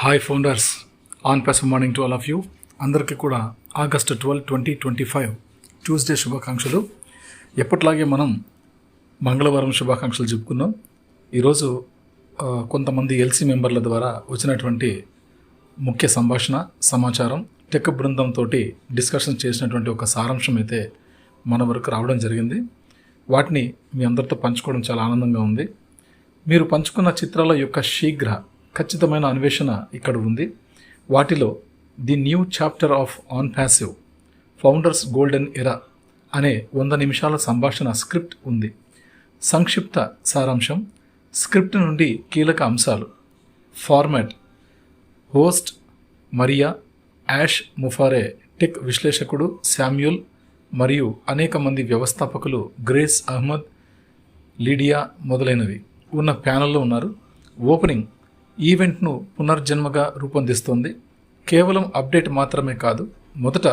Hi founders, on plus morning to all of you. అందరికీ కూడా August 12, 2025 Tuesday శుభాకాంక్షలు. ఎప్పట్లాగే మనం మంగళవారం శుభాకాంక్షలు చెప్పుకున్నాం. ఈరోజు కొంతమంది ఎల్సీ మెంబర్ల ద్వారా వచ్చినటువంటి ముఖ్య సంభాషణ సమాచారం టెక్ బృందంతో డిస్కషన్ చేసినటువంటి ఒక సారాంశం అయితే మన వరకు రావడం జరిగింది. వాటిని మీ అందరితో పంచుకోవడం చాలా ఆనందంగా ఉంది. మీరు పంచుకున్న చిత్రాల యొక్క శీఘ్ర ఖచ్చితమైన అన్వేషణ ఇక్కడ ఉంది. వాటిలో the new chapter of an passive, founders golden era అనే 100 నిమిషాల సంభాషణ స్క్రిప్ట్ ఉంది. సంక్షిప్త సారాంశం, స్క్రిప్ట్ నుండి కీలక అంశాలు, ఫార్మాట్, హోస్ట్ మరియా, యాష్ ముఫారే, టెక్ విశ్లేషకుడు శామ్యూల్ మరియు అనేక మంది వ్యవస్థాపకులు గ్రేస్ అహ్మద్, లీడియా మొదలైనవి ఉన్న ప్యానెల్లో ఉన్నారు. ఓపెనింగ్ ఈవెంట్ను పునర్జన్మగా రూపొందిస్తోంది. కేవలం అప్డేట్ మాత్రమే కాదు, మొదట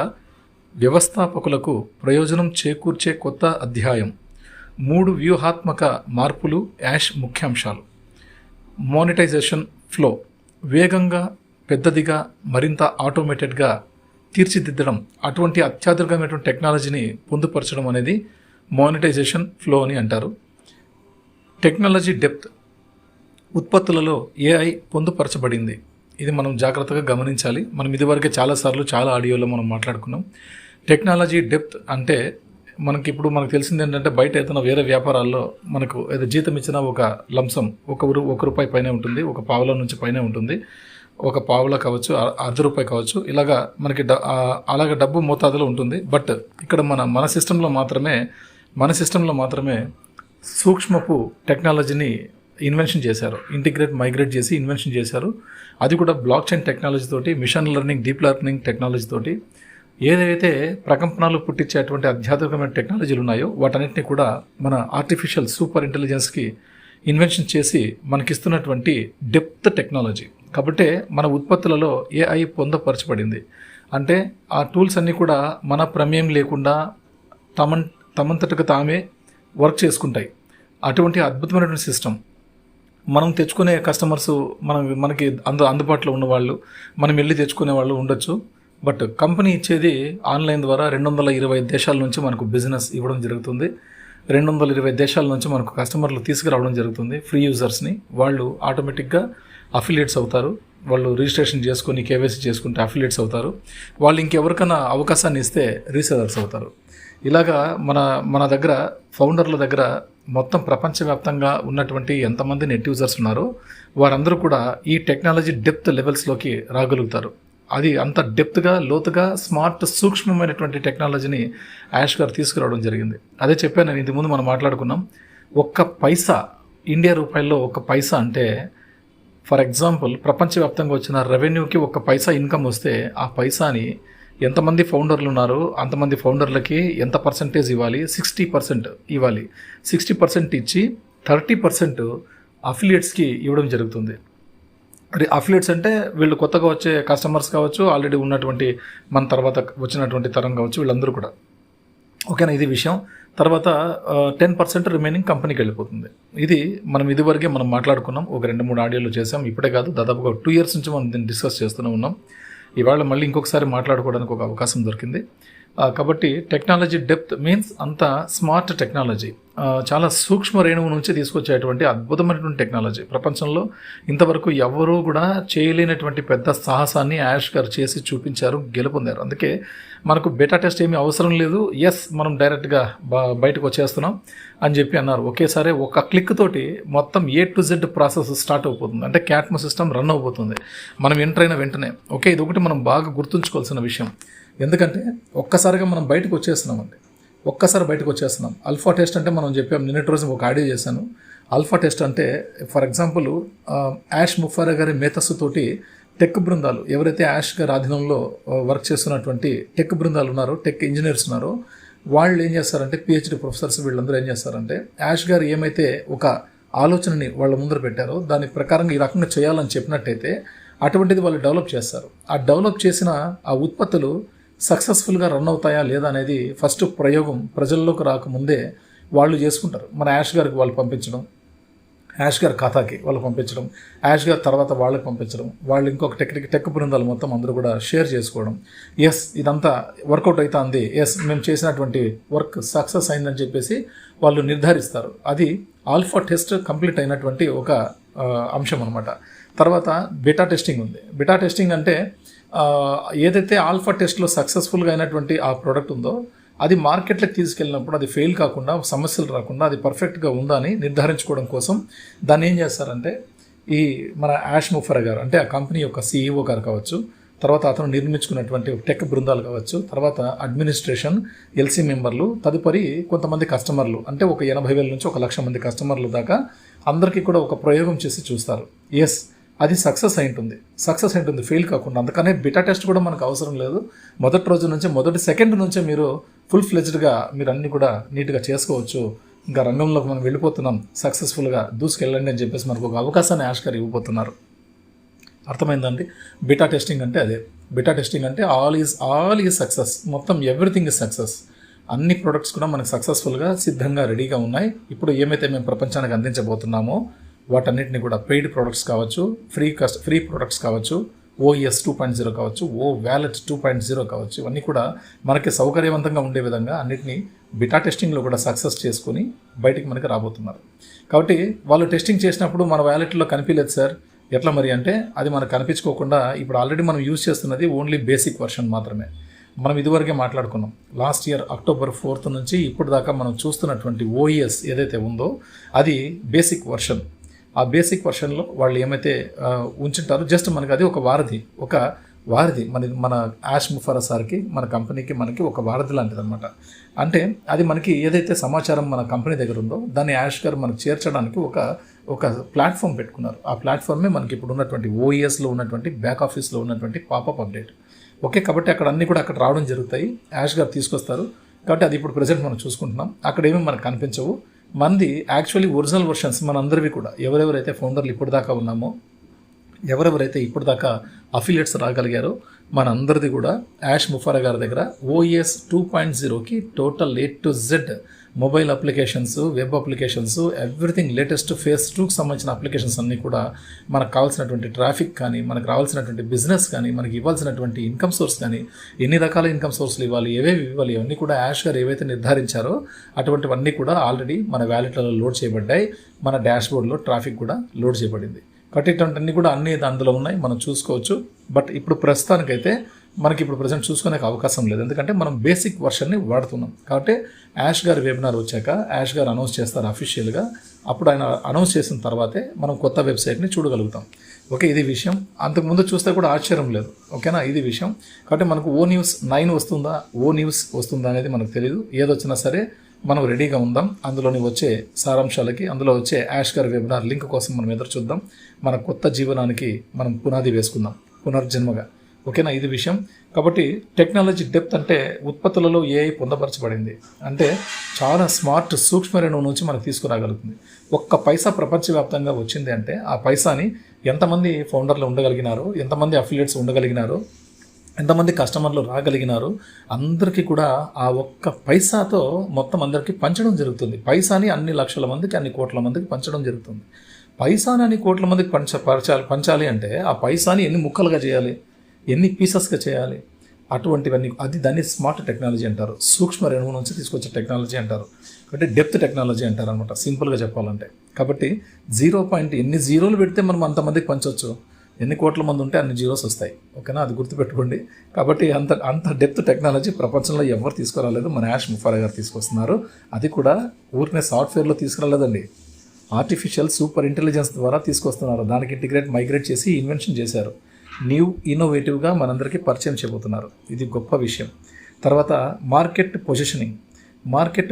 వ్యవస్థాపకులకు ప్రయోజనం చేకూర్చే కొత్త అధ్యాయం. 3 వ్యూహాత్మక మార్పులు, యాష్ ముఖ్యాంశాలు. మానిటైజేషన్ ఫ్లో, వేగంగా, పెద్దదిగా, మరింత ఆటోమేటెడ్గా తీర్చిదిద్దడం, అటువంటి అత్యాధునికమైనటువంటి టెక్నాలజీని పొందుపరచడం అనేది మానిటైజేషన్ ఫ్లో అని అంటారు. టెక్నాలజీ డెప్త్, ఉత్పత్తులలో ఏఐ పొందుపరచబడింది. ఇది మనం జాగ్రత్తగా గమనించాలి. మనం ఇదివరకే చాలాసార్లు చాలా ఆడియోలో మనం మాట్లాడుకున్నాం. టెక్నాలజీ డెప్త్ అంటే మనకు తెలిసింది ఏంటంటే, బయట ఏదైనా వేరే వ్యాపారాల్లో మనకు ఏదో జీతం ఇచ్చిన ఒక లంసం ఒక రూపాయి పైనే ఉంటుంది, ఒక పావుల నుంచి పైనే ఉంటుంది, ఒక పావుల కావచ్చు, ₹1 కావచ్చు, ఇలాగా మనకి అలాగ డబ్బు మోతాదులో ఉంటుంది. బట్ ఇక్కడ మన సిస్టంలో మాత్రమే సూక్ష్మపు టెక్నాలజీని ఇన్వెన్షన్ చేశారు. మైగ్రేట్ చేసి ఇన్వెన్షన్ చేశారు. అది కూడా బ్లాక్ చైన్ టెక్నాలజీ తోటి, machine learning, deep learning technology తోటి ఏదైతే ప్రకంపనలు పుట్టించేటువంటి అత్యాధునికమైన టెక్నాలజీలు ఉన్నాయో వాటన్నిటిని కూడా మన ఆర్టిఫిషియల్ సూపర్ ఇంటెలిజెన్స్కి ఇన్వెన్షన్ చేసి మనకిస్తున్నటువంటి డెప్త్ టెక్నాలజీ. కాబట్టే మన ఉత్పత్తులలో ఏఐ పొందపరచబడింది. అంటే ఆ టూల్స్ అన్నీ కూడా మన ప్రమేయం లేకుండా తమంతటకు తామే వర్క్ చేసుకుంటాయి. అటువంటి అద్భుతమైనటువంటి సిస్టమ్. మనం తెచ్చుకునే కస్టమర్స్ మనకి అందుబాటులో ఉన్నవాళ్ళు, మనం వెళ్ళి తెచ్చుకునే వాళ్ళు ఉండొచ్చు. బట్ కంపెనీ ఇచ్చేది ఆన్లైన్ ద్వారా 220 దేశాల నుంచి మనకు బిజినెస్ ఇవ్వడం జరుగుతుంది. 220 దేశాల నుంచి మనకు కస్టమర్లు తీసుకురావడం జరుగుతుంది. ఫ్రీ యూజర్స్ని వాళ్ళు ఆటోమేటిక్గా అఫిలియేట్స్ అవుతారు. వాళ్ళు రిజిస్ట్రేషన్ చేసుకొని కేవైసీ చేసుకుంటే అఫిలియేట్స్ అవుతారు. వాళ్ళు ఇంకెవరికైనా అవకాశాన్ని ఇస్తే రీసెలర్స్ అవుతారు. ఇలాగా మన దగ్గర ఫౌండర్ల దగ్గర మొత్తం ప్రపంచవ్యాప్తంగా ఉన్నటువంటి ఎంతమంది నెట్ యూజర్స్ ఉన్నారో వారందరూ కూడా ఈ టెక్నాలజీ డెప్త్ లెవెల్స్లోకి రాగలుగుతారు. అది అంత డెప్త్గా, లోతుగా, స్మార్ట్, సూక్ష్మమైనటువంటి టెక్నాలజీని యాష్ గారు తీసుకురావడం జరిగింది. అదే చెప్పాను నేను ఇంతకుముందు మనం మాట్లాడుకున్నాం. 1 పైసా ఇండియా రూపాయల్లో 1 పైసా అంటే, ఫర్ ఎగ్జాంపుల్ ప్రపంచవ్యాప్తంగా వచ్చిన రెవెన్యూకి 1 పైసా ఇన్కమ్ వస్తే ఆ పైసాని ఎంతమంది ఫౌండర్లు ఉన్నారో అంతమంది ఫౌండర్లకి ఎంత పర్సంటేజ్ ఇవ్వాలి? 60% ఇవ్వాలి. 60% ఇచ్చి 30% అఫిలియేట్స్కి ఇవ్వడం జరుగుతుంది. అఫిలియేట్స్ అంటే వీళ్ళు కొత్తగా వచ్చే కస్టమర్స్ కావచ్చు, ఆల్రెడీ ఉన్నటువంటి మన తర్వాత వచ్చినటువంటి తరం కావచ్చు, వీళ్ళందరూ కూడా. ఓకేనా, ఇది విషయం. తర్వాత 10% రిమైనింగ్ కంపెనీకి వెళ్ళిపోతుంది. ఇది మనం ఇదివరకే మాట్లాడుకున్నాం, ఒక 2-3 ఆడియోలు చేసాం. ఇప్పుడే కాదు, దాదాపుగా 2 years నుంచి మనం దీన్ని డిస్కస్ చేస్తూనే ఉన్నాం. ఇవాళ మళ్ళీ ఇంకొకసారి మాట్లాడుకోవడానికి ఒక అవకాశం దొరికింది. కాబట్టి టెక్నాలజీ డెప్త్ మీన్స్ అంత స్మార్ట్ టెక్నాలజీ, చాలా సూక్ష్మ రేణువు నుంచి తీసుకొచ్చేటువంటి అద్భుతమైనటువంటి టెక్నాలజీ. ప్రపంచంలో ఇంతవరకు ఎవరూ కూడా చేయలేనటువంటి పెద్ద సాహసాన్ని యాష్ గారు చేసి చూపించారు, గెలుపొందారు. అందుకే మనకు బెటా టెస్ట్ ఏమీ అవసరం లేదు, మనం డైరెక్ట్గా బయటకు వచ్చేస్తున్నాం అని చెప్పి అన్నారు. ఒకేసారి ఒక క్లిక్ తోటి మొత్తం A to Z process start అయిపోతుంది. అంటే క్యాట్మో సిస్టమ్ రన్ అయిపోతుంది మనం ఎంటర్ అయిన వెంటనే. ఓకే, ఇది ఒకటి మనం బాగా గుర్తుంచుకోవాల్సిన విషయం. ఎందుకంటే ఒక్కసారిగా మనం బయటకు వచ్చేస్తున్నామండి. బయటకు వచ్చేస్తున్నాం. అల్ఫా టెస్ట్ అంటే మనం చెప్పాం, నిన్నటి రోజు ఒక ఆడియో చేశాను. అల్ఫా టెస్ట్ అంటే ఫర్ ఎగ్జాంపుల్ యాష్ ముఫారే గారి మేధస్సుతోటి టెక్ బృందాలు, ఎవరైతే యాష్ గారి ఆధీనంలో వర్క్ చేస్తున్నటువంటి టెక్ బృందాలు ఉన్నారో, టెక్ ఇంజనీర్స్ ఉన్నారో, వాళ్ళు ఏం చేస్తారంటే PhD ప్రొఫెసర్స్ వీళ్ళందరూ ఏం చేస్తారంటే, యాష్ గారు ఏమైతే ఒక ఆలోచనని వాళ్ళ ముందర పెట్టారో దాని ప్రకారంగా ఈ రకంగా చేయాలని చెప్పినట్టయితే అటువంటిది వాళ్ళు డెవలప్ చేస్తారు. ఆ డెవలప్ చేసిన ఆ ఉత్పత్తులు సక్సెస్ఫుల్గా రన్ అవుతాయా లేదా అనేది ఫస్ట్ ప్రయోగం ప్రజల్లోకి రాకముందే వాళ్ళు చేసుకుంటారు. మన యాష్ గారికి వాళ్ళు పంపించడం, యాష్ గారి ఖాతాకి వాళ్ళు పంపించడం, యాష్ గారి తర్వాత వాళ్ళకి పంపించడం, వాళ్ళు ఇంకొక టెక్ బృందాలు మొత్తం అందరూ కూడా షేర్ చేసుకోవడం. ఎస్ ఇదంతా వర్కౌట్ అవుతుంది, ఎస్ మేము చేసినటువంటి వర్క్ సక్సెస్ అయిందని చెప్పేసి వాళ్ళు నిర్ధారిస్తారు. అది ఆల్ఫా టెస్ట్ కంప్లీట్ అయినటువంటి ఒక అంశం అనమాట. తర్వాత బీటా టెస్టింగ్ ఉంది. బీటా టెస్టింగ్ అంటే ఏదైతే ఆల్ఫా టెస్ట్లో సక్సెస్ఫుల్గా అయినటువంటి ఆ ప్రోడక్ట్ ఉందో అది మార్కెట్లోకి తీసుకెళ్ళినప్పుడు అది ఫెయిల్ కాకుండా, సమస్యలు రాకుండా అది పర్ఫెక్ట్గా ఉందా అని నిర్ధారించుకోవడం కోసం దాన్ని ఏం చేస్తారంటే ఈ మన యాష్ ముఫరా గారు అంటే ఆ కంపెనీ యొక్క CEO గారు కావచ్చు, తర్వాత అతను నిర్మించుకున్నటువంటి టెక్ బృందాలు కావచ్చు, తర్వాత అడ్మినిస్ట్రేషన్, LC మెంబర్లు, తదుపరి కొంతమంది కస్టమర్లు అంటే ఒక 80,000 నుంచి 1,00,000 మంది కస్టమర్లు దాకా అందరికీ కూడా ఒక ప్రయోగం చేసి చూస్తారు. ఎస్ అది సక్సెస్ అయింటుంది ఫెయిల్ కాకుండా. అందుకనే బీటా టెస్ట్ కూడా మనకు అవసరం లేదు. మొదటి రోజు నుంచి మొదటి సెకండ్ నుంచే మీరు ఫుల్ ఫ్లెజ్డ్గా మీరు అన్నీ కూడా నీట్గా చేసుకోవచ్చు. ఇంకా రంగంలోకి మనం వెళ్ళిపోతున్నాం, సక్సెస్ఫుల్గా దూసుకెళ్ళండి అని చెప్పేసి మనకు ఒక అవకాశాన్ని యాష్ గారు ఇవ్వబోతున్నారు. అర్థమైందండి? బీటా టెస్టింగ్ అంటే అదే. బీటా టెస్టింగ్ అంటే ఆల్ ఈజ్ సక్సెస్, మొత్తం ఎవ్రీథింగ్ ఈజ్ సక్సెస్. అన్ని ప్రొడక్ట్స్ కూడా మనకు సక్సెస్ఫుల్గా సిద్ధంగా రెడీగా ఉన్నాయి. ఇప్పుడు ఏమైతే మేము ప్రపంచానికి అందించబోతున్నామో వాటన్నిటిని కూడా పెయిడ్ ప్రొడక్ట్స్ కావచ్చు, ఫ్రీ ప్రొడక్ట్స్ కావచ్చు, OES 2.0 కావచ్చు, వాలెట్ 2.0 కావచ్చు, ఇవన్నీ కూడా మనకి సౌకర్యవంతంగా ఉండే విధంగా అన్నిటినీ బీటా టెస్టింగ్లో కూడా సక్సెస్ చేసుకుని బయటికి మనకి రాబోతున్నారు. కాబట్టి వాళ్ళు టెస్టింగ్ చేసినప్పుడు మన వ్యాలెట్లో కనిపించలేదు సార్, ఎట్లా మరి అంటే అది మనకు కనిపించుకోకుండా ఇప్పుడు ఆల్రెడీ మనం యూజ్ చేస్తున్నది ఓన్లీ బేసిక్ వర్షన్ మాత్రమే. మనం ఇదివరకే మాట్లాడుకున్నాం. లాస్ట్ ఇయర్ October 4th నుంచి ఇప్పుడు దాకా మనం చూస్తున్నటువంటి OES ఏదైతే ఉందో అది బేసిక్ వర్షన్. ఆ బేసిక్ వర్షన్లో వాళ్ళు ఏమైతే ఉంచుంటారో జస్ట్ మనకి అది ఒక వారధి మన యాష్ ముఫరా సార్కి, మన కంపెనీకి, మనకి ఒక వారధి లాంటిది అనమాట. అంటే అది మనకి ఏదైతే సమాచారం మన కంపెనీ దగ్గర ఉందో దాన్ని యాష్ గారు మనకు చేర్చడానికి ఒక ప్లాట్ఫామ్ పెట్టుకున్నారు. ఆ ప్లాట్ఫామే మనకి ఇప్పుడు ఉన్నటువంటి OESలో ఉన్నటువంటి బ్యాక్ ఆఫీస్లో ఉన్నటువంటి పాపప్ అప్డేట్. ఓకే, కాబట్టి అక్కడ అన్నీ కూడా అక్కడ రావడం జరుగుతాయి, యాష్ గారు తీసుకొస్తారు. కాబట్టి అది ఇప్పుడు ప్రజెంట్ మనం చూసుకుంటున్నాం. అక్కడ ఏమీ మనకు కనిపించవు. మనది యాక్చువల్లీ ఒరిజినల్ వర్షన్స్ మనందరివి కూడా ఎవరెవరైతే ఫౌండర్లు ఇప్పటిదాకా ఉన్నామో, ఎవరెవరైతే ఇప్పటిదాకా అఫిలియేట్స్ రాగలిగారో మనందరిది కూడా యాష్ ముఫరా గారి దగ్గర OES 2.0కి total A to Z mobile applications, web applications, everything latest phase 2కి సంబంధించిన అప్లికేషన్స్ అన్నీ కూడా మనకు కావాల్సినటువంటి ట్రాఫిక్ కానీ, మనకు రావాల్సినటువంటి బిజినెస్ కానీ, మనకి ఇవ్వాల్సినటువంటి ఇన్కమ్ సోర్స్ కానీ, ఎన్ని రకాల ఇన్కమ్ సోర్స్లు ఇవ్వాలి, ఏవేవి ఇవ్వాలి, ఇవన్నీ కూడా యాష్ గారు ఏవైతే నిర్ధారించారో అటువంటివన్నీ కూడా ఆల్రెడీ మన వ్యాలెట్లలో లోడ్ చేయబడ్డాయి. మన డాష్బోర్డ్లో ట్రాఫిక్ కూడా లోడ్ చేయబడింది. కాబట్టి ఇటువంటివన్నీ కూడా అన్నీ అందులో ఉన్నాయి, మనం చూసుకోవచ్చు. బట్ ఇప్పుడు ప్రస్తుతానికైతే మనకి ఇప్పుడు ప్రజెంట్ చూసుకునే అవకాశం లేదు, ఎందుకంటే మనం బేసిక్ వర్షన్ని వాడుతున్నాం. కాబట్టి యాష్ గారి వెబినార్ వచ్చాక యాష్ గారు అనౌన్స్ చేస్తారు అఫీషియల్గా. అప్పుడు ఆయన అనౌన్స్ చేసిన తర్వాతే మనం కొత్త వెబ్సైట్ని చూడగలుగుతాం. ఓకే, ఇది విషయం. అంతకుముందు చూస్తే కూడా ఆశ్చర్యం లేదు. ఓకేనా, ఇది విషయం. కాబట్టి మనకు ONews 9 వస్తుందా, ONews వస్తుందా అనేది మనకు తెలియదు. ఏదొచ్చినా సరే మనం రెడీగా ఉందాం. అందులోని వచ్చే సారాంశాలకి, అందులో వచ్చే యాష్ గారి వెబినార్ లింక్ కోసం మనం ఎదురు చూద్దాం. మన కొత్త జీవనానికి మనం పునాది వేసుకుందాం, పునర్జన్మగా. ఓకేనా, ఇది విషయం. కాబట్టి టెక్నాలజీ డెప్త్ అంటే ఉత్పత్తులలో AI పొందపరచబడింది అంటే చాలా స్మార్ట్ సూక్ష్మ రేణువు నుంచి మనకు తీసుకురాగలుగుతుంది. ఒక్క పైసా ప్రపంచవ్యాప్తంగా వచ్చింది అంటే ఆ పైసాని ఎంతమంది ఫౌండర్లు ఉండగలిగినారో, ఎంతమంది అఫిలియేట్స్ ఉండగలిగినారో, ఎంతమంది కస్టమర్లు రాగలిగినారు, అందరికీ కూడా ఆ ఒక్క పైసాతో మొత్తం అందరికీ పంచడం జరుగుతుంది. పైసాని అన్ని లక్షల మందికి, అన్ని కోట్ల మందికి పంచడం జరుగుతుంది. పైసాని అన్ని కోట్ల మందికి పంచాలి అంటే ఆ పైసాని ఎన్ని ముక్కలుగా చేయాలి, ఎన్ని పీసెస్గా చేయాలి, అటువంటివన్నీ దాన్ని స్మార్ట్ టెక్నాలజీ అంటారు. సూక్ష్మ రేణువు నుంచి తీసుకొచ్చే టెక్నాలజీ అంటారు. కాబట్టి డెప్త్ టెక్నాలజీ అంటారు అనమాట, సింపుల్గా చెప్పాలంటే. కాబట్టి ఎన్ని జీరోలు పెడితే మనం అంతమందికి పంచవచ్చు, ఎన్ని కోట్ల మంది ఉంటే అన్ని జీరోస్ వస్తాయి. ఓకేనా, అది గుర్తుపెట్టుకోండి. కాబట్టి అంత డెప్త్ టెక్నాలజీ ప్రపంచంలో ఎవరు తీసుకురాలేదు, మన యాష్ ముఫరా గారు తీసుకొస్తున్నారు. అది కూడా ఊరినే సాఫ్ట్వేర్లో తీసుకురాలేదండి, ఆర్టిఫిషియల్ సూపర్ ఇంటెలిజెన్స్ ద్వారా తీసుకొస్తున్నారు. దానికి మైగ్రేట్ చేసి ఇన్వెన్షన్ చేశారు. ఇన్నోవేటివ్గా మనందరికీ పరిచయం చేయబోతున్నారు. ఇది గొప్ప విషయం. తర్వాత మార్కెట్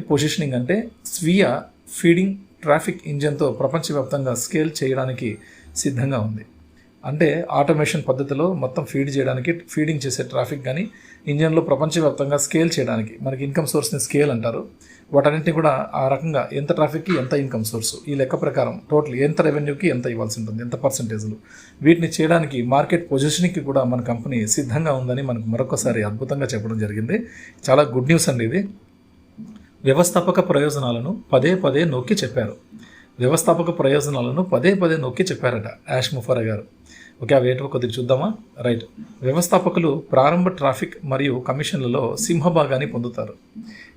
పొజిషనింగ్ అంటే స్వీయ ఫీడింగ్ ట్రాఫిక్ ఇంజన్తో ప్రపంచవ్యాప్తంగా స్కేల్ చేయడానికి సిద్ధంగా ఉంది. అంటే ఆటోమేషన్ పద్ధతిలో మొత్తం ఫీడింగ్ చేసే ట్రాఫిక్ కానీ ఇంజన్లో ప్రపంచవ్యాప్తంగా స్కేల్ చేయడానికి, మనకి ఇన్కమ్ సోర్స్ని స్కేల్ అంటారు. వాటన్నింటినీ కూడా ఆ రకంగా ఎంత ట్రాఫిక్కి ఎంత ఇన్కమ్ సోర్స్, ఈ లెక్క ప్రకారం టోటల్ ఎంత రెవెన్యూకి ఎంత ఇవ్వాల్సి ఉంటుంది, ఎంత పర్సంటేజ్లు, వీటిని చేయడానికి మార్కెట్ పొజిషనింగ్కి కూడా మన కంపెనీ సిద్ధంగా ఉందని మనకు మరొకసారి అద్భుతంగా చెప్పడం జరిగింది. చాలా గుడ్ న్యూస్ అండి ఇది. వ్యవస్థాపక ప్రయోజనాలను పదే నొక్కి చెప్పారు. వ్యవస్థాపక ప్రయోజనాలను పదే పదే నొక్కి చెప్పారట యాష్ ముఫరా గారు. ఓకే, అవి ఏంటో కొద్దిగా చూద్దామా? రైట్. వ్యవస్థాపకులు ప్రారంభ ట్రాఫిక్ మరియు కమిషన్లలో సింహభాగాన్ని పొందుతారు.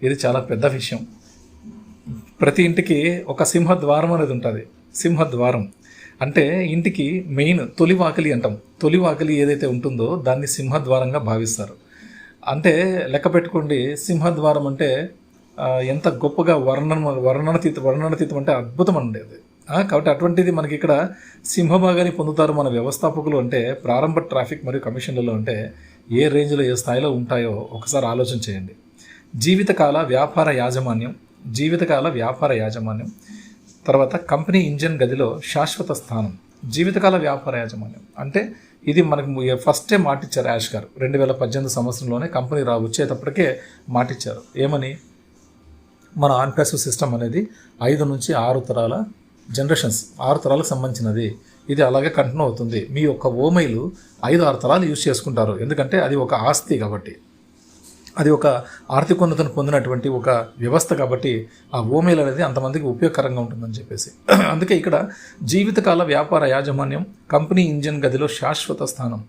ఇది చాలా పెద్ద విషయం. ప్రతి ఇంటికి ఒక సింహద్వారం అనేది ఉంటుంది. సింహద్వారం అంటే ఇంటికి మెయిన్ తొలి వాకిలి అంటాం. తొలి వాకిలి ఏదైతే ఉంటుందో దాన్ని సింహద్వారంగా భావిస్తారు. అంటే లెక్క పెట్టుకోండి, సింహద్వారం అంటే ఎంత గొప్పగా వర్ణనాతీతం అంటే అద్భుతం అండి అది. కాబట్టి అటువంటిది మనకి ఇక్కడ సింహభాగాన్ని పొందుతారు మన వ్యవస్థాపకులు అంటే ప్రారంభ ట్రాఫిక్ మరియు కమిషన్లలో అంటే ఏ రేంజ్లో ఏ స్థాయిలో ఉంటాయో ఒకసారి ఆలోచన చేయండి. జీవితకాల వ్యాపార యాజమాన్యం, తర్వాత కంపెనీ ఇంజన్ గదిలో శాశ్వత స్థానం. జీవితకాల వ్యాపార యాజమాన్యం అంటే ఇది మనకు ఫస్టే మాటిచ్చారు యాష్ గారు. 2018 సంవత్సరంలోనే కంపెనీ వచ్చేటప్పటికే మాటిచ్చారు. ఏమని? మన ఆన్ ప్యాసివ్ సిస్టమ్ అనేది 5 నుంచి 6 తరాల జనరేషన్స్, 6 తరాలకు సంబంధించినది. ఇది అలాగే కంటిన్యూ అవుతుంది. మీ యొక్క ఓమైలు 5-6 తరాలు యూజ్ చేసుకుంటారు. ఎందుకంటే అది ఒక ఆస్తి కాబట్టి, అది ఒక ఆర్థికోన్నతను పొందినటువంటి ఒక వ్యవస్థ కాబట్టి ఆ ఓమెయిల్ అనేది అంతమందికి ఉపయోగకరంగా ఉంటుందని చెప్పేసి. అందుకే ఇక్కడ జీవితకాల వ్యాపార యాజమాన్యం, కంపెనీ ఇంజన్ గదిలో శాశ్వత స్థానం.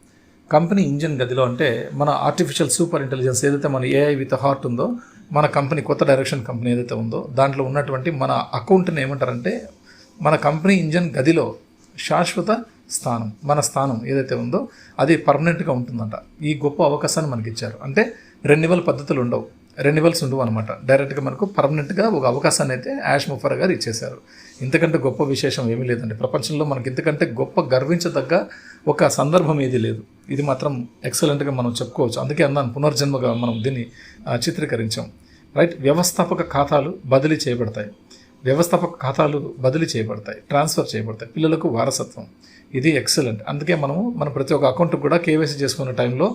కంపెనీ ఇంజన్ గదిలో అంటే మన ఆర్టిఫిషియల్ సూపర్ ఇంటెలిజెన్స్ ఏదైతే మన ఏఐ విత్ హార్ట్ ఉందో, మన కంపెనీ కొత్త డైరెక్షన్ కంపెనీ ఏదైతే ఉందో దాంట్లో ఉన్నటువంటి మన అకౌంట్ని ఏమంటారంటే మన కంపెనీ ఇంజన్ గదిలో శాశ్వత స్థానం. మన స్థానం ఏదైతే ఉందో అది పర్మనెంట్గా ఉంటుందంట. ఈ గొప్ప అవకాశాన్ని మనకి ఇచ్చారు. అంటే రెన్యువల్ పద్ధతులు ఉండవు, రెన్యువల్స్ ఉండవు అనమాట. డైరెక్ట్గా మనకు పర్మనెంట్గా ఒక అవకాశాన్ని అయితే యాష్ ముఫరా గారు ఇచ్చేశారు. ఇంతకంటే గొప్ప విశేషం ఏమీ లేదండి. ప్రపంచంలో మనకి ఇంతకంటే గొప్ప గర్వించదగ్గ ఒక సందర్భం ఏది లేదు. ఇది మాత్రం ఎక్సలెంట్గా మనం చెప్పుకోవచ్చు. అందుకే అన్నాను పునర్జన్మగా మనం దీన్ని చిత్రీకరించాం. రైట్. వ్యవస్థాపక ఖాతాలు బదిలీ చేయబడతాయి, ట్రాన్స్ఫర్ చేయబడతాయి. పిల్లలకు వారసత్వం. ఇది ఎక్సలెంట్. అందుకే మన ప్రతి ఒక్క అకౌంట్ కూడా కేవైసీ చేసుకునే టైంలో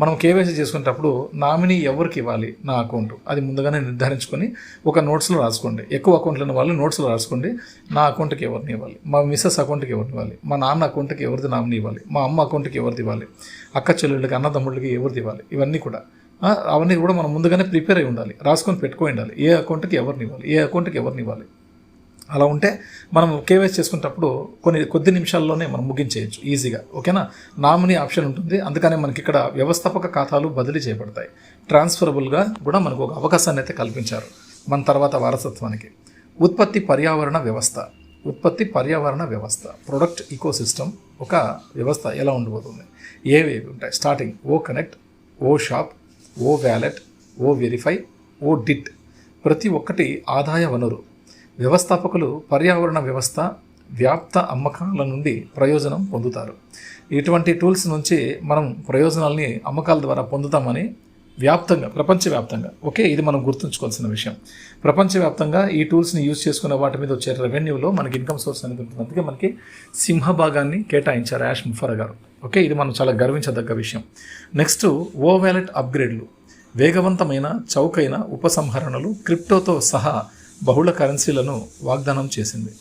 మనం కేవైసీ చేసుకునేటప్పుడు నామినీ ఎవరికి ఇవ్వాలి నా అకౌంట్ అది ముందుగానే నిర్ధారించుకొని ఒక నోట్స్లో రాసుకోండి. ఎక్కువ అకౌంట్లు ఉన్న వాళ్ళు నోట్స్లో రాసుకోండి. నా అకౌంట్కి ఎవరిని ఇవ్వాలి, మా మిస్సెస్ అకౌంట్కి ఎవరిని ఇవ్వాలి, మా నాన్న అకౌంట్కి ఎవరిది నామినీ ఇవ్వాలి, మా అమ్మ అకౌంట్కి ఎవరిది ఇవ్వాలి, అక్క చెల్లెళ్ళకి అన్నదమ్ముళ్ళకి ఎవరిది ఇవ్వాలి, ఇవన్నీ కూడా అవన్నీ కూడా మనం ముందుగానే ప్రిపేర్ అయి ఉండాలి, రాసుకొని పెట్టుకొని ఉండాలి. ఏ అకౌంట్కి ఎవరిని ఇవ్వాలి. అలా ఉంటే మనం కేవైసీ చేసుకునేటప్పుడు కొద్ది నిమిషాల్లోనే మనం ముగించేయచ్చు ఈజీగా. ఓకేనా? నామినీ ఆప్షన్ ఉంటుంది. అందుకనే మనకి ఇక్కడ వ్యవస్థాపక ఖాతాలు బదిలీ చేయబడతాయి. ట్రాన్స్ఫరబుల్గా కూడా మనకు ఒక అవకాశాన్ని అయితే కల్పించారు మన తర్వాత వారసత్వానికి. ఉత్పత్తి పర్యావరణ వ్యవస్థ ప్రొడక్ట్ ఈకోసిస్టమ్ ఒక వ్యవస్థ ఎలా ఉండబోతుంది, ఏవి ఉంటాయి? స్టార్టింగ్ ఓ కనెక్ట్, ఓ షాప్, ఓ వ్యాలెట్, ఓ వెరిఫై, ఓ డిట్. ప్రతి ఒక్కటి ఆదాయ వనరు. వ్యవస్థాపకులు పర్యావరణ వ్యవస్థ వ్యాప్త అమ్మకాల నుండి ప్రయోజనం పొందుతారు. ఇటువంటి టూల్స్ నుంచి మనం ప్రయోజనాలని అమ్మకాల ద్వారా పొందుతామని ప్రపంచవ్యాప్తంగా. ఓకే, ఇది మనం గుర్తుంచుకోవాల్సిన విషయం. ప్రపంచవ్యాప్తంగా ఈ టూల్స్ని యూజ్ చేసుకునే వాటి మీద వచ్చే రెవెన్యూలో మనకి ఇన్కమ్ సోర్స్ అనేది ఉంటుంది. అందుకే మనకి సింహభాగాన్ని కేటాయించారు యాష్ ముఫరా గారు. ఓకే, ఇది మనం చాలా గర్వించదగ్గ విషయం. నెక్స్ట్ ఓ వ్యాలెట్ అప్గ్రేడ్లు. వేగవంతమైన చౌకైన ఉపసంహరణలు క్రిప్టోతో సహా బహుళ కరెన్సీలను వాగ్దానం చేసింది.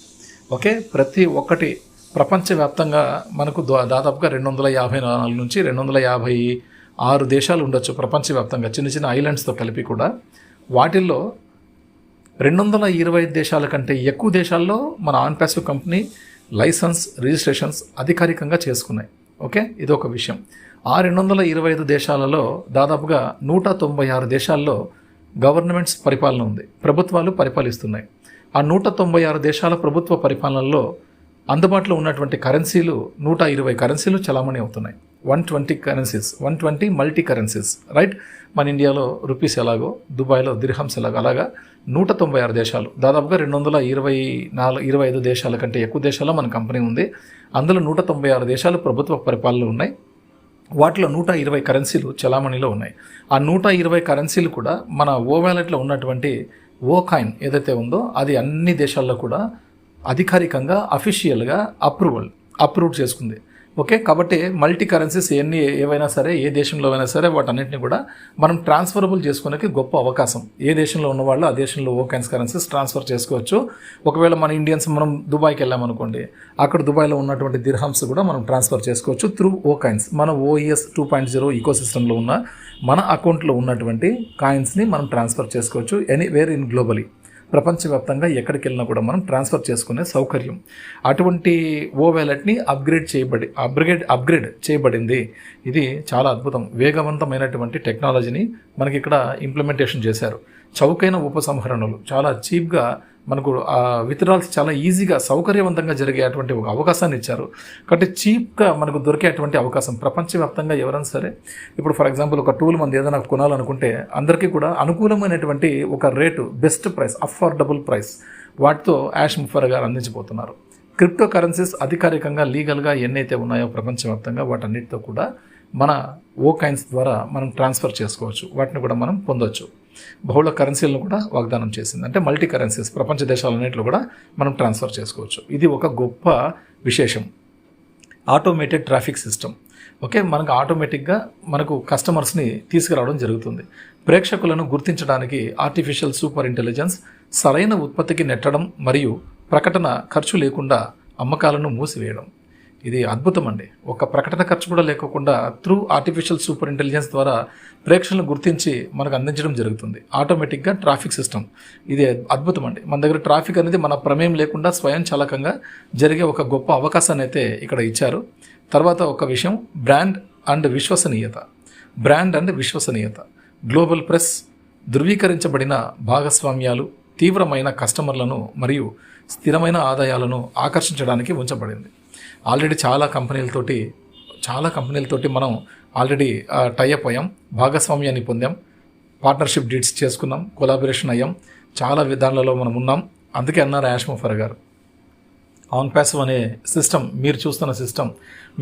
ఓకే, ప్రతి ఒక్కటి ప్రపంచవ్యాప్తంగా మనకు దాదాపుగా 254 నుంచి 256 దేశాలు ఉండొచ్చు ప్రపంచవ్యాప్తంగా, చిన్న చిన్న ఐలాండ్స్తో కలిపి కూడా. వాటిల్లో 225 దేశాల కంటే ఎక్కువ దేశాల్లో మన OnPassive company license registrations అధికారికంగా చేసుకున్నాయి. ఓకే, ఇది ఒక విషయం. ఆ 225 దేశాలలో దాదాపుగా 196 దేశాల్లో గవర్నమెంట్స్ పరిపాలన ఉంది, ప్రభుత్వాలు పరిపాలిస్తున్నాయి. ఆ 196 దేశాల ప్రభుత్వ పరిపాలనలో అందుబాటులో ఉన్నటువంటి కరెన్సీలు 120 కరెన్సీలు చలామణి అవుతున్నాయి. 120 కరెన్సీస్, 120 మల్టీ కరెన్సీస్. రైట్. మన ఇండియాలో రూపీస్ ఎలాగో, దుబాయ్లో దిర్హమ్స్ ఎలాగో, అలాగా 196 దేశాలు, దాదాపుగా 225 దేశాల కంటే ఎక్కువ దేశాల్లో మన కంపెనీ ఉంది. అందులో 196 దేశాలు ప్రభుత్వ పరిపాలనలు ఉన్నాయి. వాటిలో 120 కరెన్సీలు చలామణిలో ఉన్నాయి. ఆ 120 కరెన్సీలు కూడా మన ఓ వ్యాలెట్లో ఉన్నటువంటి ఓ కాయిన్ ఏదైతే ఉందో అది అన్ని దేశాల్లో కూడా అధికారికంగా అఫీషియల్గా అప్రూవ్ చేసుకుంది. ఓకే, కాబట్టి మల్టీ కరెన్సీస్ ఏవైనా సరే, ఏ దేశంలో అయినా సరే వాటన్నిటిని కూడా మనం ట్రాన్స్ఫరబుల్ చేసుకునే గొప్ప అవకాశం. ఏ దేశంలో ఉన్న వాళ్ళు ఆ దేశంలో ఓ కైన్స్ కరెన్సీస్ ట్రాన్స్ఫర్ చేసుకోవచ్చు. ఒకవేళ మన ఇండియన్స్ మనం దుబాయ్కి వెళ్ళామనుకోండి, అక్కడ దుబాయ్లో ఉన్నటువంటి దిర్హమ్స్ కూడా మనం ట్రాన్స్ఫర్ చేసుకోవచ్చు త్రూ ఓ కాయిన్స్. మన ఓఈఎస్ 2.0 ఈకోసిస్టంలో ఉన్న మన అకౌంట్లో ఉన్నటువంటి కాయిన్స్ని మనం ట్రాన్స్ఫర్ చేసుకోవచ్చు ఎనీవేర్ ఇన్ గ్లోబలీ. ప్రపంచవ్యాప్తంగా ఎక్కడికి వెళ్ళినా కూడా మనం ట్రాన్స్ఫర్ చేసుకునే సౌకర్యం. అటువంటి ఓ వ్యాలెట్ని అప్గ్రేడ్ చేయబడింది. ఇది చాలా అద్భుతం. వేగవంతమైనటువంటి టెక్నాలజీని మనకి ఇక్కడ ఇంప్లిమెంటేషన్ చేశారు. చౌకైన ఉపసంహరణలు, చాలా చీప్గా మనకు విత్డ్రాల్స్ చాలా ఈజీగా సౌకర్యవంతంగా జరిగేటువంటి ఒక అవకాశాన్ని ఇచ్చారు. కాబట్టి చీప్గా మనకు దొరికేటువంటి అవకాశం ప్రపంచవ్యాప్తంగా ఎవరైనా సరే, ఇప్పుడు ఫర్ ఎగ్జాంపుల్ ఒక టూల్ మనం ఏదైనా కొనాలనుకుంటే అందరికీ కూడా అనుకూలమైనటువంటి ఒక rate, best price, affordable price వాటితో యాష్ ముఫర్ గారు అందించబోతున్నారు. క్రిప్టో కరెన్సీస్ అధికారికంగా లీగల్గా ఎన్నైతే ఉన్నాయో ప్రపంచవ్యాప్తంగా వాటన్నిటితో కూడా మన కాయిన్స్ ద్వారా మనం ట్రాన్స్ఫర్ చేసుకోవచ్చు, వాటిని కూడా మనం పొందవచ్చు. బహుళ కరెన్సీలను కూడా వాగ్దానం చేసింది. అంటే మల్టీ కరెన్సీస్ ప్రపంచ దేశాలన్నింటిలో కూడా మనం ట్రాన్స్ఫర్ చేసుకోవచ్చు. ఇది ఒక గొప్ప విశేషం. Automated traffic system. ఓకే, మనకు ఆటోమేటిక్గా మనకు కస్టమర్స్ని తీసుకురావడం జరుగుతుంది. ప్రేక్షకులను గుర్తించడానికి ఆర్టిఫిషియల్ సూపర్ ఇంటెలిజెన్స్ సరైన ఉత్పత్తికి నెట్టడం మరియు ప్రకటన ఖర్చు లేకుండా అమ్మకాలను మూసివేయడం. ఇది అద్భుతం అండి. ఒక ప్రకటన ఖర్చు కూడా లేకుండా త్రూ ఆర్టిఫిషియల్ సూపర్ ఇంటెలిజెన్స్ ద్వారా ప్రేక్షకులను గుర్తించి మనకు అందించడం జరుగుతుంది. ఆటోమేటిక్గా ట్రాఫిక్ సిస్టమ్, ఇది అద్భుతం అండి. మన దగ్గర ట్రాఫిక్ అనేది మన ప్రమేయం లేకుండా స్వయంచాలకంగా జరిగే ఒక గొప్ప అవకాశాన్ని అయితే ఇక్కడ ఇచ్చారు. తర్వాత ఒక విషయం, బ్రాండ్ అండ్ విశ్వసనీయత. గ్లోబల్ ప్రెస్, ధృవీకరించబడిన భాగస్వామ్యాలు తీవ్రమైన కస్టమర్లను మరియు స్థిరమైన ఆదాయాలను ఆకర్షించడానికి ఉంచబడింది. ఆల్రెడీ చాలా కంపెనీలతోటి మనం ఆల్రెడీ టైఅప్ అయ్యాం, భాగస్వామ్యాన్ని పొందాం, పార్ట్నర్షిప్ డీడ్స్ చేసుకున్నాం, కొలాబరేషన్ అయ్యాం, చాలా విధానాలలో మనం ఉన్నాం. అందుకే అన్నారు యాష్ ముఫర్ గారు, ఆన్ ప్యాసివ్ అనే సిస్టమ్, మీరు చూస్తున్న సిస్టమ్,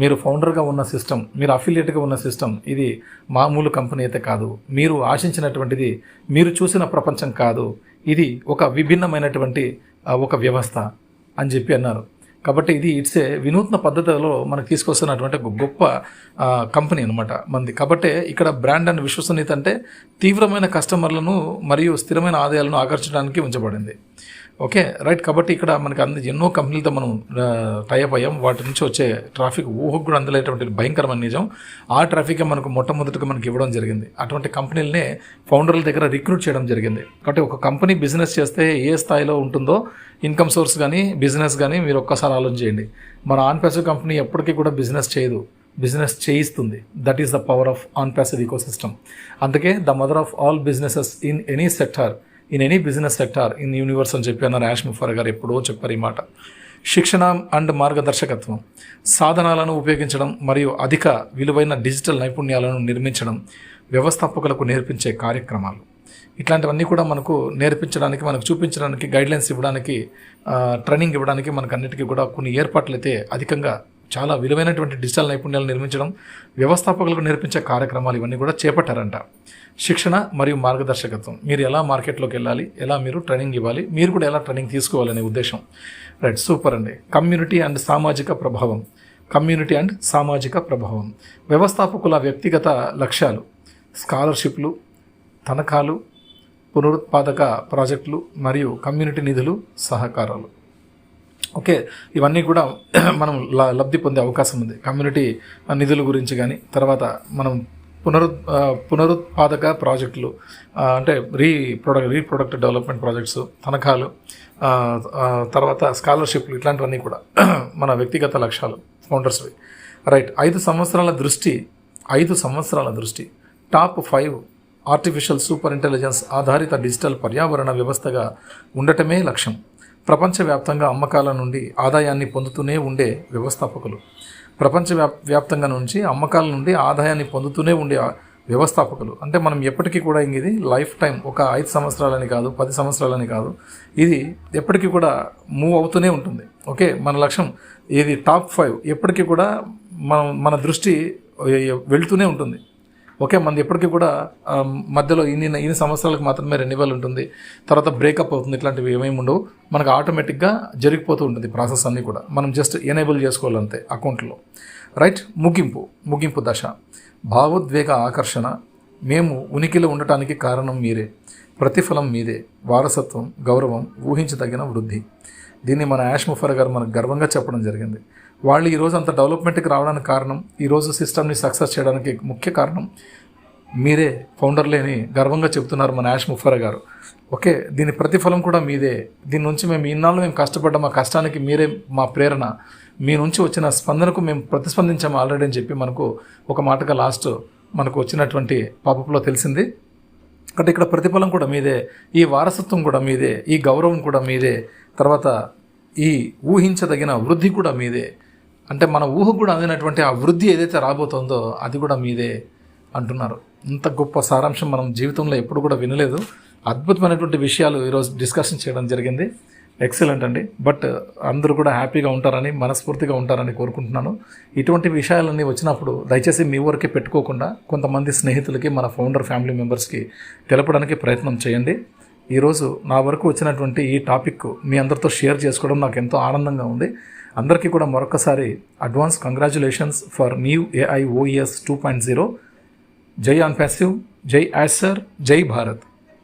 మీరు ఫౌండర్గా ఉన్న సిస్టమ్, మీరు అఫిలియేట్గా ఉన్న సిస్టమ్, ఇది మామూలు కంపెనీ అయితే కాదు, మీరు ఆశించినటువంటిది, మీరు చూసిన ప్రపంచం కాదు, ఇది ఒక విభిన్నమైనటువంటి ఒక వ్యవస్థ అని చెప్పి అన్నారు. కాబట్టి ఇది ఇట్స్ ఏ వినూత్న పద్ధతిలో మనకు తీసుకొస్తున్నటువంటి ఒక గొప్ప కంపెనీ అనమాట మంది. కాబట్టి ఇక్కడ బ్రాండ్ అండ్ విశ్వసనీయత అంటే తీవ్రమైన కస్టమర్లను మరియు స్థిరమైన ఆదాయాలను ఆకర్షించడానికి ఉంచబడింది. Okay right. కాబట్టి ఇక్కడ మనకి ఎన్నో కంపెనీలతో మనం టైఅప్ అయ్యాం. వాటి నుంచి వచ్చే ట్రాఫిక్ ఊహకు కూడా అందలేటువంటి భయంకరమైన నిజం. ఆ ట్రాఫిక్ మనకు మొట్టమొదటిగా మనకి ఇవ్వడం జరిగింది. అటువంటి కంపెనీలనే ఫౌండర్ల దగ్గర రిక్రూట్ చేయడం జరిగింది. కాబట్టి ఒక కంపెనీ బిజినెస్ చేస్తే ఏ స్థాయిలో ఉంటుందో ఇన్కమ్ సోర్స్ కానీ బిజినెస్ కానీ మీరు ఒక్కసారి ఆలోచన చేయండి. మన ఆన్ ప్యాసివ్ కంపెనీ ఎప్పటికీ కూడా బిజినెస్ చేయదు, బిజినెస్ చేయిస్తుంది. That is the power of an passive ecosystem. అందుకే the mother of all businesses in any business sector in universe అని చెప్పి అన్నారు యాష్ ముఫర్ గారు. ఎప్పుడో చెప్పారు ఈ మాట. శిక్షణ అండ్ మార్గదర్శకత్వం, సాధనాలను ఉపయోగించడం మరియు అధిక విలువైన డిజిటల్ నైపుణ్యాలను నిర్మించడం, వ్యవస్థాపకులకు నేర్పించే కార్యక్రమాలు, ఇట్లాంటివన్నీ కూడా మనకు నేర్పించడానికి, మనకు చూపించడానికి, గైడ్లైన్స్ ఇవ్వడానికి, ట్రైనింగ్ ఇవ్వడానికి మనకు అన్నిటికీ కూడా కొన్ని ఏర్పాట్లు అయితే అధికంగా చాలా విలువైనటువంటి డిజిటల్ నైపుణ్యాలు నిర్మించడం, వ్యవస్థాపకులకు నేర్పించే కార్యక్రమాలు ఇవన్నీ కూడా చేపట్టారంట. శిక్షణ మరియు మార్గదర్శకత్వం, మీరు ఎలా మార్కెట్లోకి వెళ్ళాలి, ఎలా మీరు ట్రైనింగ్ ఇవ్వాలి, మీరు కూడా ఎలా ట్రైనింగ్ తీసుకోవాలనే ఉద్దేశం. రైట్, సూపర్ అండి. కమ్యూనిటీ అండ్ సామాజిక ప్రభావం, వ్యవస్థాపకుల వ్యక్తిగత లక్ష్యాలు, స్కాలర్షిప్లు, తనఖాలు, పునరుత్పాదక ప్రాజెక్టులు మరియు కమ్యూనిటీ నిధులు, సహకారాలు. ఓకే, ఇవన్నీ కూడా మనం లబ్ధి పొందే అవకాశం ఉంది. కమ్యూనిటీ నిధుల గురించి కానీ, తర్వాత మనం పునరుత్పాదక ప్రాజెక్టులు అంటే రీప్రొడక్ట్ డెవలప్మెంట్ ప్రాజెక్ట్స్, తనఖాలు, తర్వాత స్కాలర్షిప్లు, ఇట్లాంటివన్నీ కూడా మన వ్యక్తిగత లక్ష్యాలు ఫౌండర్స్వి. రైట్, 5 సంవత్సరాల దృష్టి టాప్ 5 ఆర్టిఫిషియల్ సూపర్ ఇంటెలిజెన్స్ ఆధారిత డిజిటల్ పర్యావరణ వ్యవస్థగా ఉండటమే లక్ష్యం. ప్రపంచవ్యాప్తంగా అమ్మకాల నుండి ఆదాయాన్ని పొందుతూనే ఉండే వ్యవస్థాపకులు, ప్రపంచవ్యాప్తంగా నుంచి అమ్మకాల నుండి ఆదాయాన్ని పొందుతూనే ఉండే వ్యవస్థాపకులు. అంటే మనం ఎప్పటికీ కూడా ఇది లైఫ్ టైం, ఒక 5 సంవత్సరాలని కాదు, 10 సంవత్సరాలని కాదు, ఇది ఎప్పటికీ కూడా మూవ్ అవుతూనే ఉంటుంది. ఓకే, మన లక్ష్యం ఇది టాప్ 5 ఎప్పటికీ కూడా మన దృష్టి వెళ్తూనే ఉంటుంది. ఓకే, మనది ఎప్పటికీ కూడా మధ్యలో ఇన్ని సంవత్సరాలకు మాత్రమే రెన్యువల్ ఉంటుంది, తర్వాత బ్రేకప్ అవుతుంది, ఇట్లాంటివి ఏమేమి ఉండవు. మనకు ఆటోమేటిక్గా జరిగిపోతూ ఉంటుంది ప్రాసెస్ అన్నీ కూడా. మనం జస్ట్ ఎనేబుల్ చేసుకోవాలంతే అకౌంట్లో. రైట్, ముగింపు దశ, భావోద్వేగ ఆకర్షణ, మేము ఉనికిలో ఉండటానికి కారణం మీరే, ప్రతిఫలం మీదే, వారసత్వం, గౌరవం, ఊహించదగిన వృద్ధి. దీన్ని మన యాష్ ముఫర్ గారు మనకు గర్వంగా చెప్పడం జరిగింది. వాళ్ళు ఈరోజు అంత డెవలప్మెంట్కి రావడానికి కారణం, ఈరోజు సిస్టమ్ని సక్సెస్ చేయడానికి ముఖ్య కారణం మీరే ఫౌండర్లే అని గర్వంగా చెప్తున్నారు మన యాష్ ముఫరా గారు. ఓకే, దీని ప్రతిఫలం కూడా మీదే. దీని నుంచి మేము ఇన్నాళ్ళు మేము కష్టపడ్డాం, మా కష్టానికి మీరే మా ప్రేరణ, మీ నుంచి వచ్చిన స్పందనకు మేము ప్రతిస్పందించాము ఆల్రెడీ అని చెప్పి మనకు ఒక మాటగా లాస్ట్ మనకు వచ్చినటువంటి పాపప్లో తెలిసింది. అంటే ఇక్కడ ప్రతిఫలం కూడా మీదే, ఈ వారసత్వం కూడా మీదే, ఈ గౌరవం కూడా మీదే, తర్వాత ఈ ఊహించదగిన వృద్ధి కూడా మీదే. అంటే మన ఊహ కూడా అందినటువంటి ఆ వృద్ధి ఏదైతే రాబోతుందో అది కూడా మీదే అంటున్నారు. ఇంత గొప్ప సారాంశం మనం జీవితంలో ఎప్పుడు కూడా వినలేదు. అద్భుతమైనటువంటి విషయాలు ఈరోజు డిస్కషన్ చేయడం జరిగింది. ఎక్సలెంట్ అండి. బట్ అందరూ కూడా హ్యాపీగా ఉంటారని, మనస్ఫూర్తిగా ఉంటారని కోరుకుంటున్నాను. ఇటువంటి విషయాలన్నీ వచ్చినప్పుడు దయచేసి మీ వరకే పెట్టుకోకుండా కొంతమంది స్నేహితులకి, మన ఫౌండర్ ఫ్యామిలీ మెంబర్స్కి తెలపడానికి ప్రయత్నం చేయండి. ఈరోజు నా వరకు వచ్చినటువంటి ఈ టాపిక్ మీ అందరితో షేర్ చేసుకోవడం నాకు ఎంతో ఆనందంగా ఉంది. అందరికీ కూడా మరొకసారి advance congratulations for new AI OES 2.0. జై ఆన్ ప్యాసివ్, జై యాష్ సర్, జై భారత్.